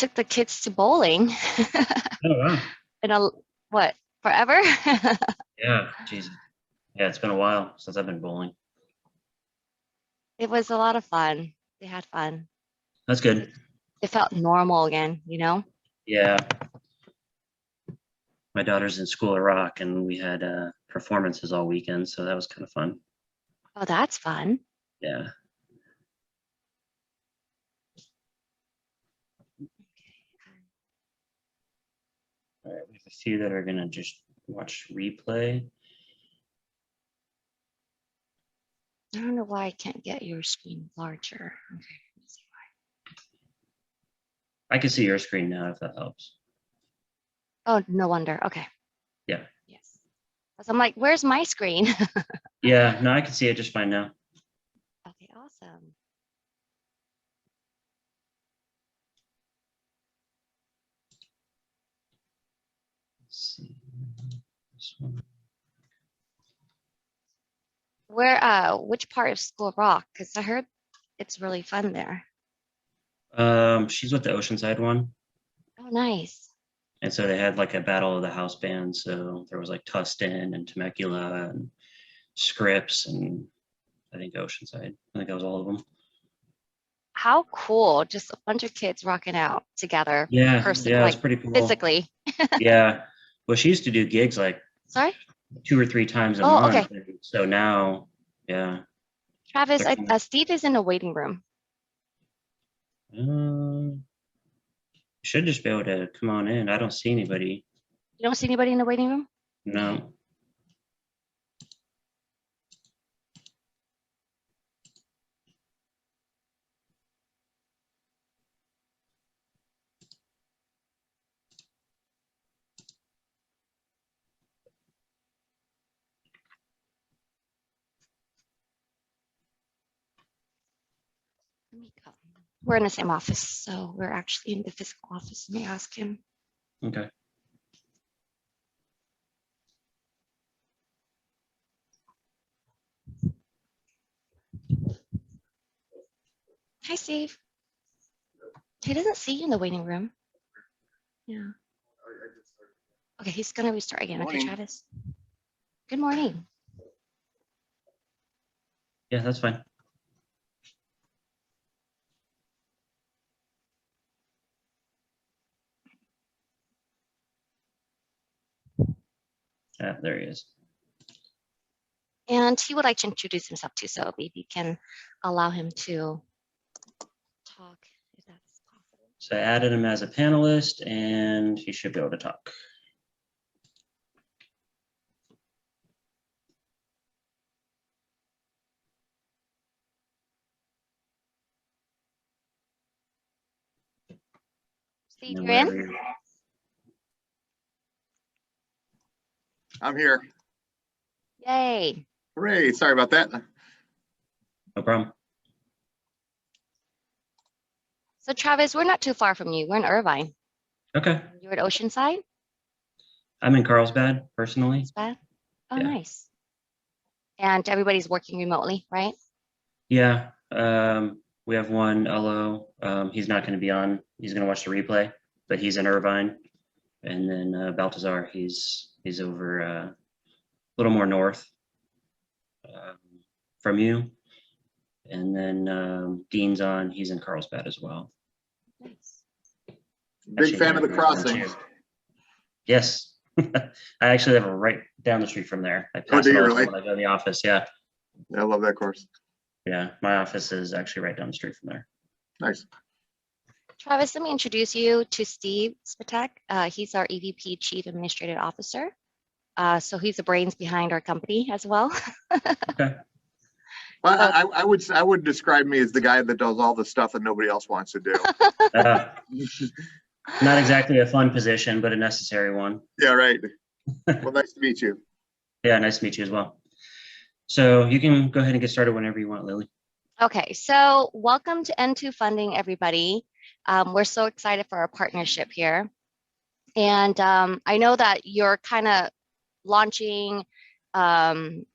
took the kids to bowling. Oh, wow. In a what? Forever? Yeah, Jesus. Yeah, it's been a while since I've been bowling. It was a lot of fun. They had fun. That's good. It felt normal again, you know? Yeah. My daughter's in School of Rock, and we had performances all weekend, so that was kind of fun. Oh, that's fun. Yeah. All right, we have a few that are gonna just watch replay. I don't know why I can't get your screen larger. Okay, let's see why. I can see your screen now if that helps. Oh, no wonder. Okay. Yeah. Yes. So I'm like, where's my screen? Yeah, no, I can see it just fine now. Okay, awesome. Let's see. This one. Which part of School Rock? Because I heard it's really fun there. She's with the Oceanside one. Oh, nice. And so they had like a battle of the house bands. So there was like Tustin and Temecula and Scripps and I think Oceanside. I think that was all of them. How cool. Just a bunch of kids rocking out together. Yeah, Person, yeah, it's like pretty cool. physically. Yeah. Well, she used to do gigs like Sorry? 2 or 3 times a Oh, month. okay. So now, yeah. Travis, They're Steve is in the waiting room. should just be able to come on in. I don't see anybody. You don't see anybody in the waiting room? No. Let me go. We're in the same office, so we're actually in the physical office. Let me ask him. Okay. Hi, Steve. He doesn't see you in the waiting room. Yeah. Okay, he's gonna restart again. Okay, Travis. Good morning. Yeah, that's fine. Yeah, there he is. And he would like to introduce himself too, so maybe you can allow him to talk if that's possible. So I added him as a panelist and he should be able to talk. Steve, you're in? I'm here. Yay. Hooray. Sorry about that. No problem. So Travis, we're not too far from you. We're in Irvine. Okay. You're at Oceanside? I'm in Carlsbad personally. Carlsbad? Oh, Yeah. nice. And everybody's working remotely, right? Yeah. We have one, Elo. He's not going to be on. He's going to watch the replay, but he's in Irvine. And then Baltazar, he's over a little more north from you. And then Dean's on. He's in Carlsbad as well. Nice. Big fan of the crossing. Yes. I actually live right down the street from there. I pass it all the time when I go to the office. Yeah. I love that course. Yeah. My office is actually right down the street from there. Nice. Travis, let me introduce you to Steve Spatek. He's our EVP Chief Administrative Officer. So he's the brains behind our company as well. Okay. Well, I would describe me as the guy that does all the stuff that nobody else wants to do. Not exactly a fun position, but a necessary one. Yeah, right. Well, nice to meet you. Yeah, nice to meet you as well. So you can go ahead and get started whenever you want, Lily. Okay, so welcome to N2 Funding, everybody. We're so excited for our partnership here. And I know that you're kind of launching the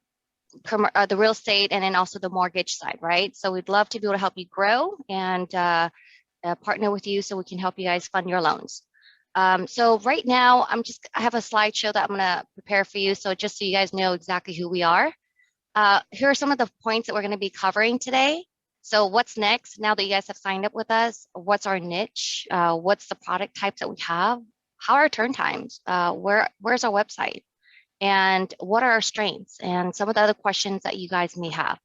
real estate and then also the mortgage side, right? So we'd love to be able to help you grow and partner with you so we can help you guys fund your loans. So right now, I have a slideshow that I'm gonna prepare for you. So just so you guys know exactly who we are. Here are some of the points that we're gonna be covering today. So what's next now that you guys have signed up with us? What's our niche? What's the product types that we have? How are our turn times? Where's our website? And what are our strengths? And some of the other questions that you guys may have.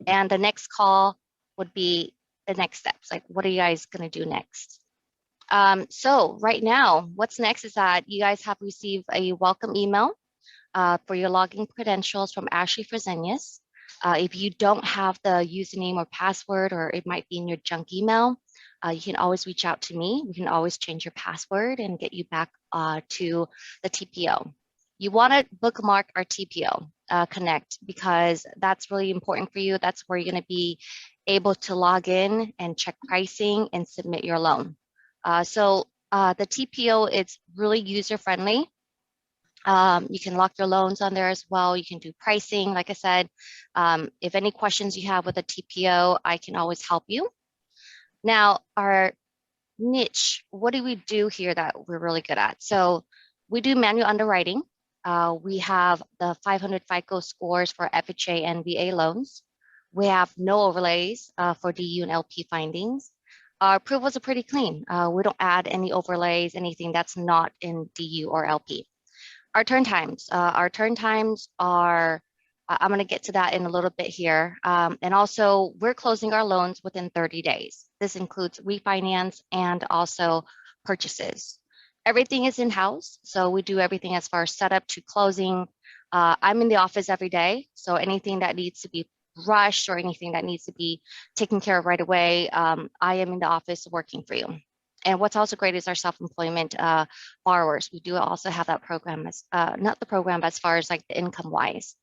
And the next call would be the next steps. Like, what are you guys gonna do next? So right now, what's next is that you guys have received a welcome email for your login credentials from Ashley Fresenius. If you don't have the username or password, or it might be in your junk email, you can always reach out to me. We can always change your password and get you back to the TPO. You want to bookmark our TPO Connect because that's really important for you. That's where you're going to be able to log in and check pricing and submit your loan. So the TPO is really user-friendly. You can lock your loans on there as well. You can do pricing. Like I said, if any questions you have with a TPO, I can always help you. Now, our niche, what do we do here that we're really good at? So we do manual underwriting. We have the 500 FICO scores for FHA and VA loans. We have no overlays for DU and LP findings. Our approvals are pretty clean. We don't add any overlays, anything that's not in DU or LP. Our turn times are, I'm going to get to that in a little bit here. And also, we're closing our loans within 30 days. This includes refinance and also purchases. Everything is in-house, so we do everything as far as setup to closing. I'm in the office every day, so anything that needs to be rushed or anything that needs to be taken care of right away, I am in the office working for you. And what's also great is our self-employment borrowers. We do also have that program, as not the program, but as far as like the income-wise.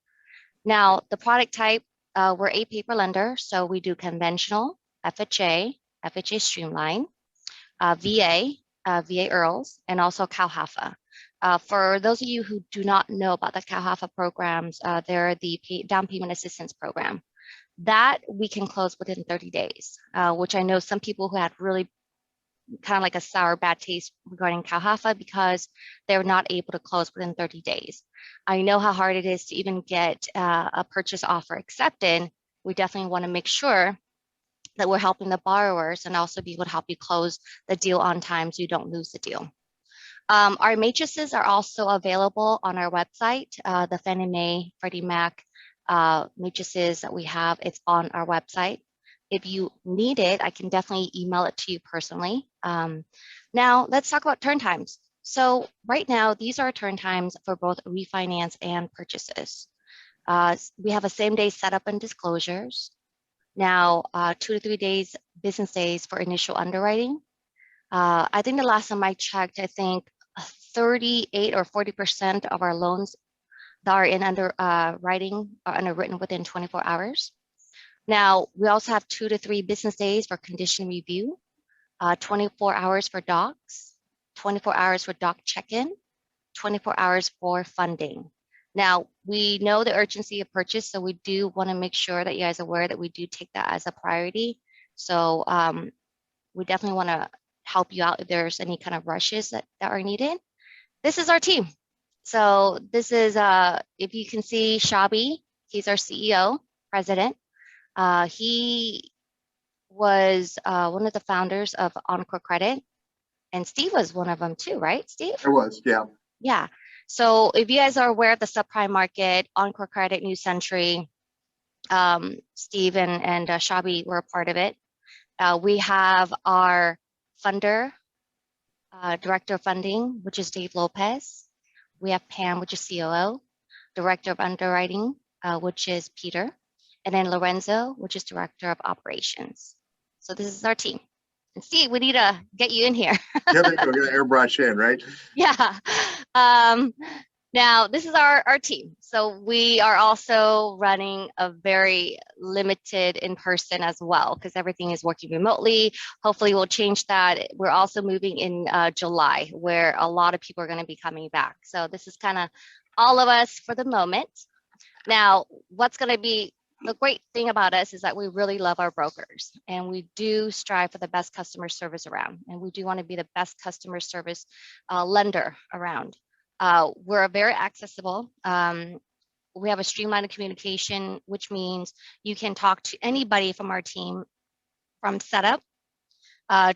Now, the product type, we're a paper lender, so we do conventional, FHA, FHA Streamline, VA, VA IRRRLs, and also CalHFA. For those of you who do not know about the CalHFA programs, they're the down payment assistance program. That we can close within 30 days, which I know some people who had really kind of like a sour bad taste regarding CalHFA because they're not able to close within 30 days. I know how hard it is to even get a purchase offer accepted. We definitely want to make sure that we're helping the borrowers and also be able to help you close the deal on time so you don't lose the deal. Our matrices are also available on our website. The Fannie Mae, Freddie Mac matrices that we have, it's on our website. If you need it, I can definitely email it to you personally. Now, let's talk about turn times. So right now, these are turn times for both refinance and purchases. We have a same-day setup and disclosures. Now, 2 to 3 days, business days for initial underwriting. I think the last time I checked, I think 38 or 40% of our loans that are in underwriting are underwritten within 24 hours. Now, we also have 2 to 3 business days for condition review, 24 hours for docs, 24 hours for doc check-in, 24 hours for funding. Now, we know the urgency of purchase, so we do want to make sure that you guys are aware that we do take that as a priority. So we definitely want to help you out if there's any kind of rushes that are needed. This is our team. So this is, if you can see Shabi, he's our CEO, president. He was one of the founders of Encore Credit, and Steve was one of them too, right, Steve? It was, yeah. Yeah. So if you guys are aware of the subprime market, Encore Credit, New Century, Steve and Shabi were a part of it. We have our funder, director of funding, which is Dave Lopez. We have Pam, which is COO, director of underwriting, which is Peter, and then Lorenzo, which is director of operations. So this is our team. And Steve, we need to get you in here. Yeah, there you go. Get an airbrush in, right? Yeah. Now, this is our team. So we are also running a very limited in-person as well because everything is working remotely. Hopefully we'll change that. We're also moving in July where a lot of people are going to be coming back. So this is kind of all of us for the moment. Now, what's going to be the great thing about us is that we really love our brokers, and we do strive for the best customer service around, and we do want to be the best customer service lender around. We're very accessible. We have a streamlined communication, which means you can talk to anybody from our team, from setup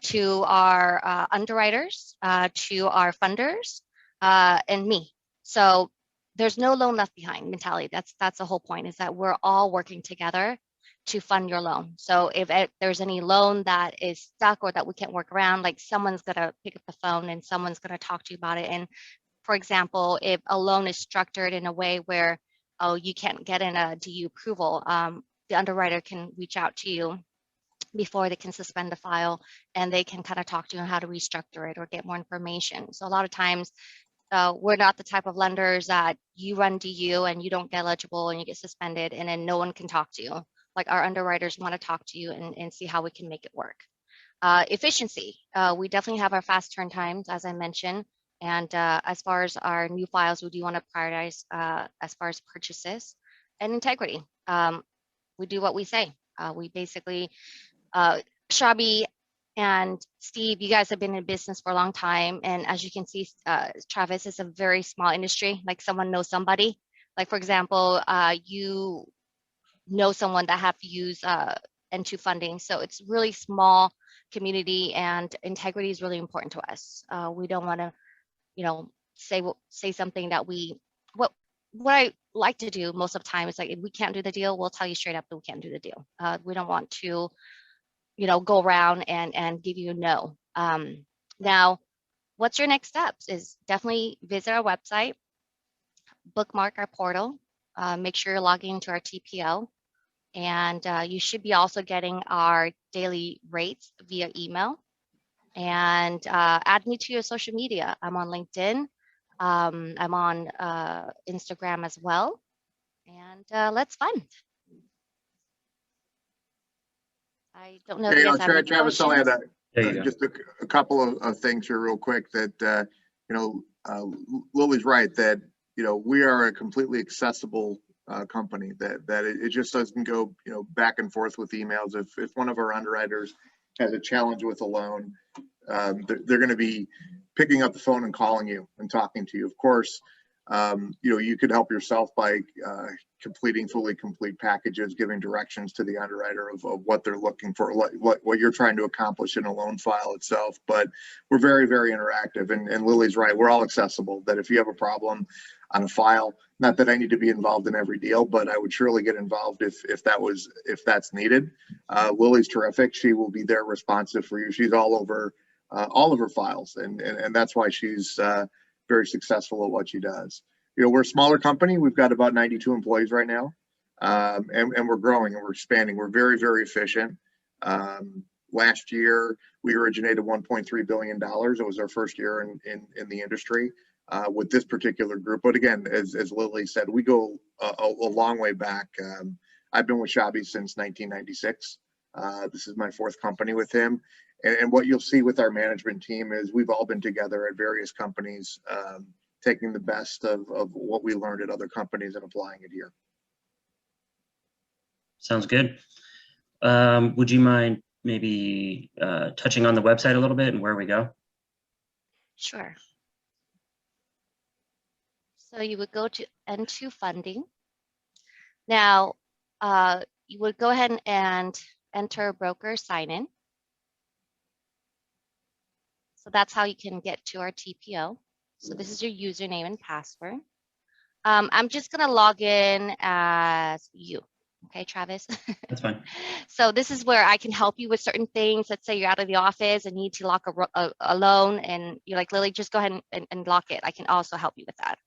to our underwriters, to our funders, and me. So there's no loan left behind mentality. That's the whole point, is that we're all working together to fund your loan. So if there's any loan that is stuck or that we can't work around, like someone's gonna pick up the phone and someone's gonna talk to you about it. And for example, if a loan is structured in a way where, oh, you can't get in a DU approval, the underwriter can reach out to you before they can suspend the file, and they can kind of talk to you on how to restructure it or get more information. So a lot of times we're not the type of lenders that you run DU and you don't get eligible and you get suspended and then no one can talk to you. Like, our underwriters want to talk to you and see how we can make it work. Efficiency, we definitely have our fast turn times, as I mentioned. And as far as our new files, we do want to prioritize as far as purchases. And integrity. We do what we say. We basically, Shabby and Steve, you guys have been in business for a long time. And as you can see, Travis, is a very small industry. Like, someone knows somebody. Like, for example, you know someone that have to use N2 funding. So it's really small community, and integrity is really important to us. We don't want to, say something that what I like to do most of the time is, like, if we can't do the deal, we'll tell you straight up that we can't do the deal. We don't want to, go around and give you a no. Now, what's your next steps is definitely visit our website, bookmark our portal, make sure you're logging into our TPO, and you should be also getting our daily rates via email. And add me to your social media. I'm on LinkedIn. I'm on Instagram as well. And let's fund. I don't know if Hey, you guys have any Travis, I'll add questions. There you go. just a couple of things here real quick that, Lily's right that, we are a completely accessible company, that it just doesn't go, back and forth with emails. If one of our underwriters has a challenge with a loan, they're going to be picking up the phone and calling you and talking to you. Of course, you could help yourself by completing fully complete packages, giving directions to the underwriter of what they're looking for, what you're trying to accomplish in a loan file itself. But we're very, very interactive, and Lily's right. We're all accessible. That if you have a problem on a file, not that I need to be involved in every deal, but I would surely get involved if that's needed. Lily's terrific. She will be there responsive for you. She's all over all of her files, and that's why she's very successful at what she does. We're a smaller company. We've got about 92 employees right now, and we're growing and we're expanding. We're very, very efficient. Last year, we originated $1.3 billion. It was our first year in the industry with this particular group. But again, as Lily said, we go a long way back. I've been with Shabby since 1996. This is my fourth company with him. And what you'll see with our management team is we've all been together at various companies, taking the best of what we learned at other companies and applying it here. Sounds good. Would you mind maybe touching on the website a little bit and where we go? Sure. So you would go to N2 funding. Now, you would go ahead and enter broker sign-in. So that's how you can get to our TPO. So this is your username and password. I'm just going to log in as you. Okay, Travis? That's fine. So this is where I can help you with certain things. Let's say you're out of the office and need to lock a loan, and you're like, Lily, just go ahead and lock it. I can also help you with that.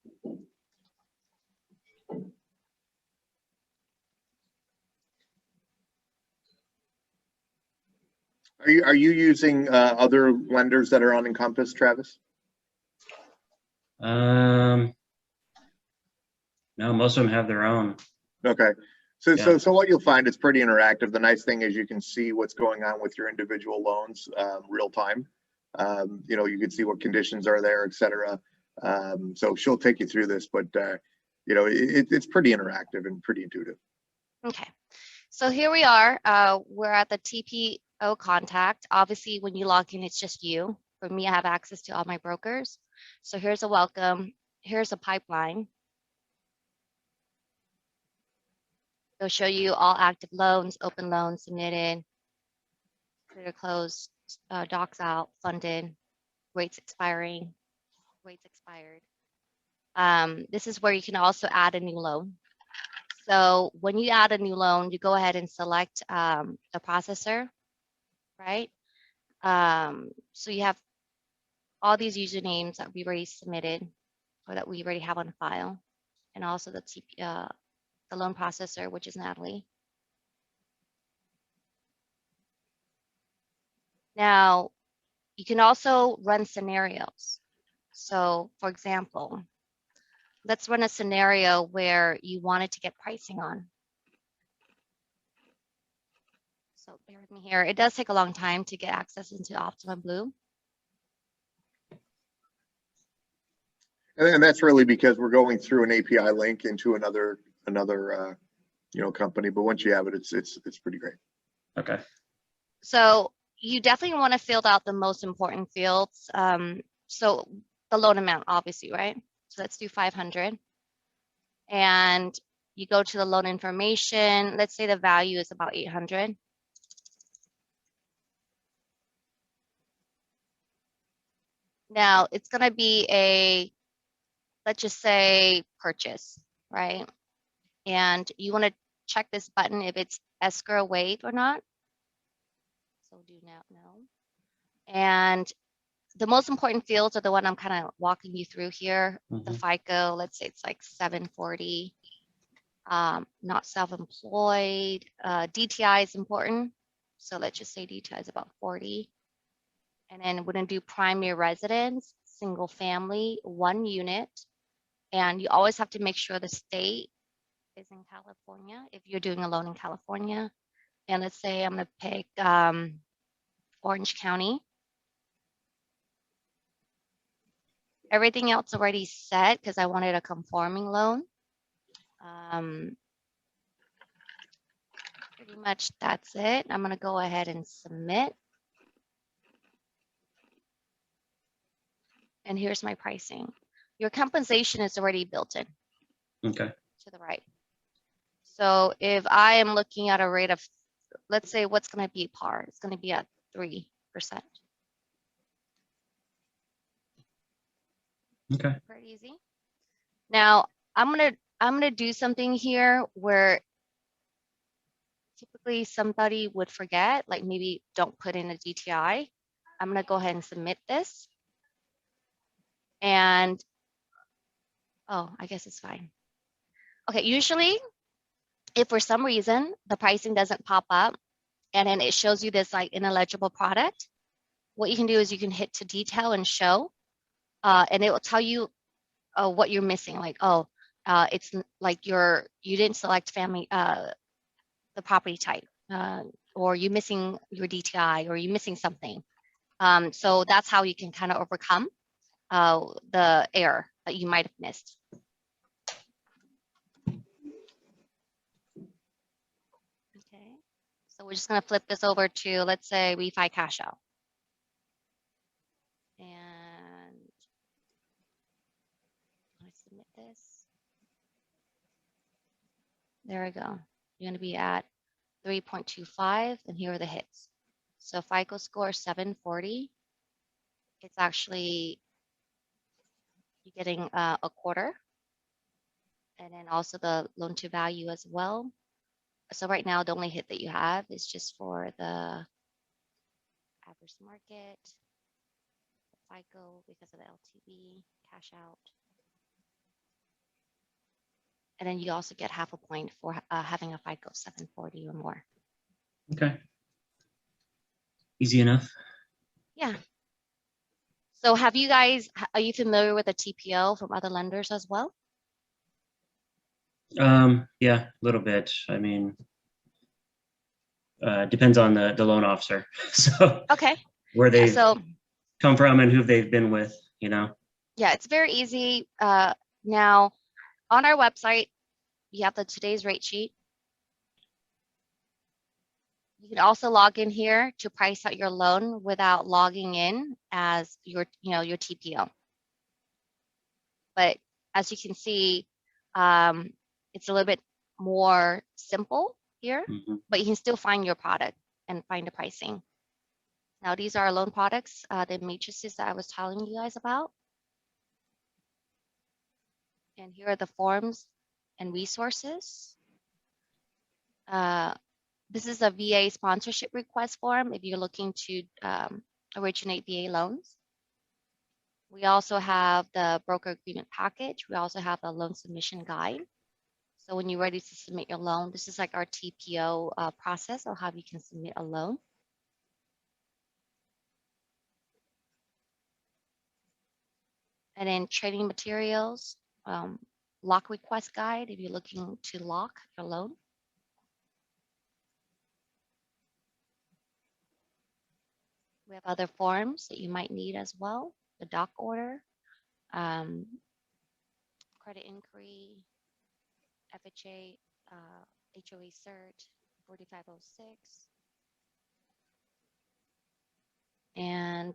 Are you using other lenders that are on Encompass, Travis? No, most of them have their own. Okay. So, Yeah. so what you'll find, it's pretty interactive. The nice thing is you can see what's going on with your individual loans real time. You can see what conditions are there, et cetera. So she'll take you through this, but it's pretty interactive and pretty intuitive. Okay, so here we are. We're at the TPO contact. Obviously, when you log in, it's just you. For me, I have access to all my brokers. So here's a welcome. Here's a pipeline. It'll show you all active loans, open loans submitted, clear closed, docs out, funded, rates expiring, rates expired. This is where you can also add a new loan. So when you add a new loan, you go ahead and select the processor, right? So you have all these usernames that we already submitted or that we already have on file, and also the the loan processor, which is Natalie. Now, you can also run scenarios. So for example, let's run a scenario where you wanted to get pricing on. So bear with me here. It does take a long time to get access into Optimum Blue. And that's really because we're going through an API link into another company. But once you have it, it's pretty great. Okay. So you definitely want to fill out the most important fields. So the loan amount, obviously, right? So let's do 500. And you go to the loan information. Let's say the value is about 800. Now it's going to be a, let's just say purchase, right? And you want to check this button if it's escrow waived or not. So do not know. And the most important fields are the one I'm kind of walking you through here. The FICO, let's say it's like 740. Not self-employed. DTI is important. So let's just say DTI is about 40. And then we're going to do primary residence, single family, 1 unit. And you always have to make sure the state is in California if you're doing a loan in California. And let's say I'm going to pick Orange County. Everything else already set because I wanted a conforming loan. Pretty much that's it. I'm going to go ahead and submit. And here's my pricing. Your compensation is already built in. Okay. To the right. So if I am looking at a rate of, let's say what's going to be par, it's going to be at 3%. Okay. Pretty easy. Now I'm gonna do something here where typically somebody would forget, like maybe don't put in a DTI. I'm gonna go ahead and submit this. And oh, I guess it's fine. Okay, usually if for some reason the pricing doesn't pop up and then it shows you this like ineligible product, what you can do is you can hit to detail and show, and it will tell you what you're missing. Like, oh, it's like you didn't select family, the property type, or you're missing your DTI, or you're missing something. So that's how you can kind of overcome the error that you might have missed. Okay, so we're just going to flip this over to, let's say, refi cash out. And I submit this. There we go. You're going to be at 3.25, and here are the hits. So FICO score 740. It's actually, you're getting a quarter. And then also the loan to value as well. So right now, the only hit that you have is just for the average market, the FICO because of the LTV, cash out. And then you also get half a point for having a FICO 740 or more. Okay. Easy enough. Yeah. So have you guys, are you familiar with a TPO from other lenders as well? Yeah, a little bit. I mean, depends on the loan officer. So Okay. where Yeah, they've so come from and who they've been with, you know. yeah, it's very easy. Now on our website, you have the today's rate sheet. You can also log in here to price out your loan without logging in as your TPO. But as you can see, it's a little bit more simple here, but you can still find your product and find the pricing. Now, these are loan products, the matrices that I was telling you guys about. And here are the forms and resources. This is a VA sponsorship request form if you're looking to originate VA loans. We also have the broker agreement package. We also have a loan submission guide. So when you're ready to submit your loan, this is like our TPO process of how you can submit a loan. And then trading materials, lock request guide if you're looking to lock your loan. We have other forms that you might need as well. The doc order, credit inquiry, FHA, HOA cert, 4506. And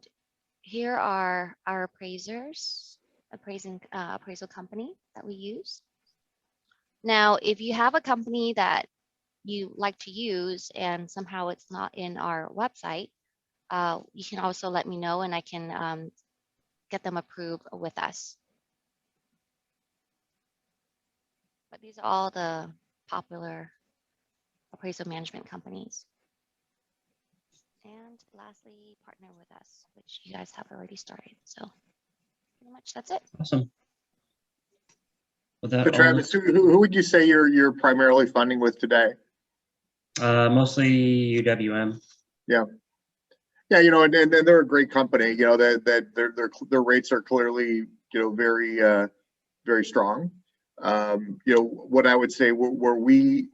here are our appraisers, appraisal company that we use. Now, if you have a company that you like to use and somehow it's not in our website, you can also let me know and I can get them approved with us. But these are all the popular appraisal management companies. And lastly, partner with us, which you guys have already started. So pretty much that's it. Awesome. With that, So Travis, who would you say you're primarily funding with today? mostly UWM. Yeah. Yeah, you know, and they're a great company. You know, that their rates are clearly, you know, very strong. You know, what I would say where we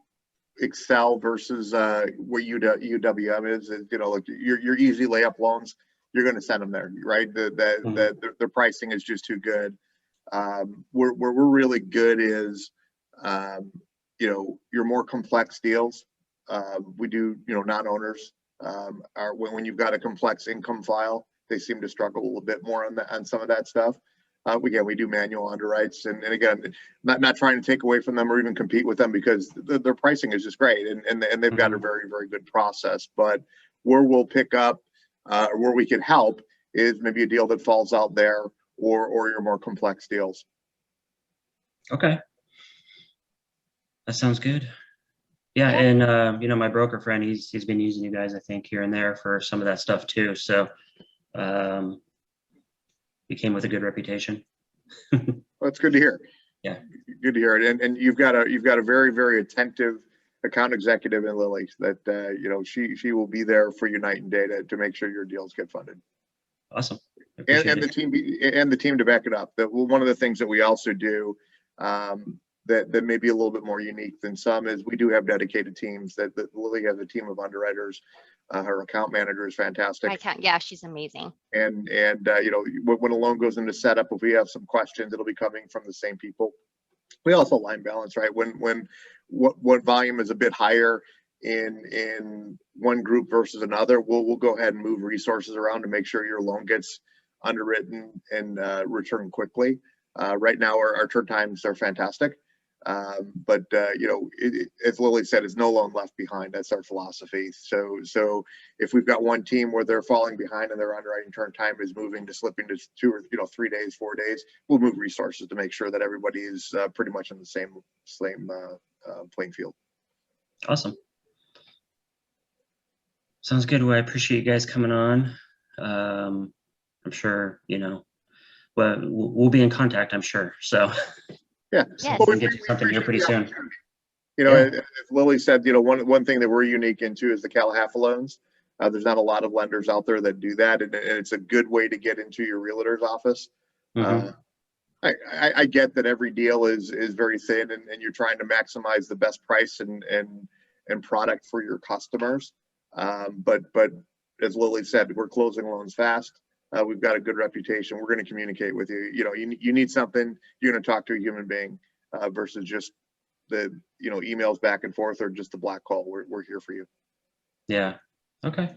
excel versus what UWM is, you know, like your easy layup loans, you're going to send them there, right? The pricing is just too good. Where we're really good is, you know, your more complex deals. We do, you know, non-owners. When you've got a complex income file, they seem to struggle a little bit more on some of that stuff. Again, we do manual underwrites, and again, not trying to take away from them or even compete with them, because their pricing is just great, and they've got a very good process. But where we'll pick up, or where we can help, is maybe a deal that falls out there, or your more complex deals. Okay, that sounds good. Yeah, and you know, my broker friend, he's been using you guys, I think, here and there for some of that stuff too. So he came with a good reputation. Well, that's good to hear. Yeah, good to hear it. And you've got a very attentive account executive in Lily that you know, she will be there for you night and day to make sure your deals get funded. Awesome. And the team to back it up. That one of the things that we also do, that may be a little bit more unique than some, is we do have dedicated teams. That Lily has a team of underwriters. Her account manager is fantastic. Yeah, she's amazing. And you know, when a loan goes into setup, if we have some questions, it'll be coming from the same people. We also line balance, right? When what volume is a bit higher in one group versus another, we'll go ahead and move resources around to make sure your loan gets underwritten and returned quickly. Right now, our turn times are fantastic. But you know, as Lily said, it's no loan left behind. That's our philosophy. So if we've got one team where they're falling behind and their underwriting turn time is slipping to 2 or 3 days, 4 days, we'll move resources to make sure that everybody is pretty much on the same playing field. Awesome. Sounds good. Well, I appreciate you guys coming on. I'm sure, you know, well, we'll be in contact, I'm sure. So yeah, yes. We can get you something here pretty soon. You know, as Lily said, you know, one thing that we're unique into is the Calahafa loans. There's not a lot of lenders out there that do that, and it's a good way to get into your realtor's office. I get that every deal is very thin, and you're trying to maximize the best price and product for your customers. But as Lily said, we're closing loans fast. We've got a good reputation. We're going to communicate with you. You know, you need something, you're going to talk to a human being versus just the, you know, emails back and forth or just the black call. We're here for you. Yeah. Okay.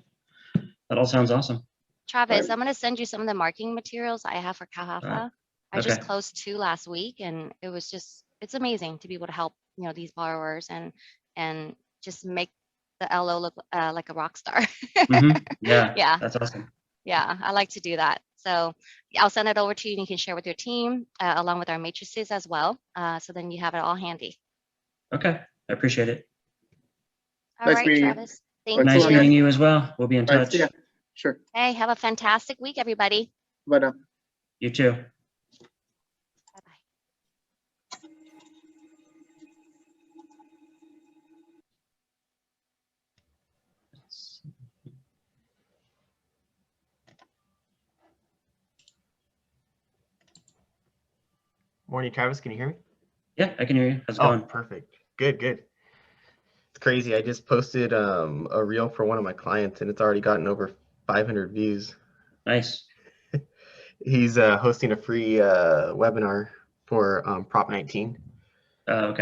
That all sounds awesome. Travis, Right. I'm going to send you some of the marketing materials I have for Kahafa. I just Okay. closed 2 last week, and it's amazing to be able to help, these borrowers and just make the LO look like a rock star. Yeah, Yeah, that's awesome. yeah, I like to do that. So I'll send it over to you and you can share with your team along with our matrices as well. So then you have it all handy. Okay. I appreciate it. All Nice right, meeting you. Travis. Thanks Thank a Nice lot, you. guys. meeting you as well. We'll be in All right, see ya. touch. Sure. Hey, have a fantastic week, everybody. Bye now. You too. Bye-bye. Morning, Travis. Can you hear me? Yeah, I can hear you. How's it Oh, going? perfect. Good, good. It's crazy. I just posted a reel for one of my clients, and it's already gotten over 500 views. Nice. He's hosting a free webinar for Prop 19. Okay.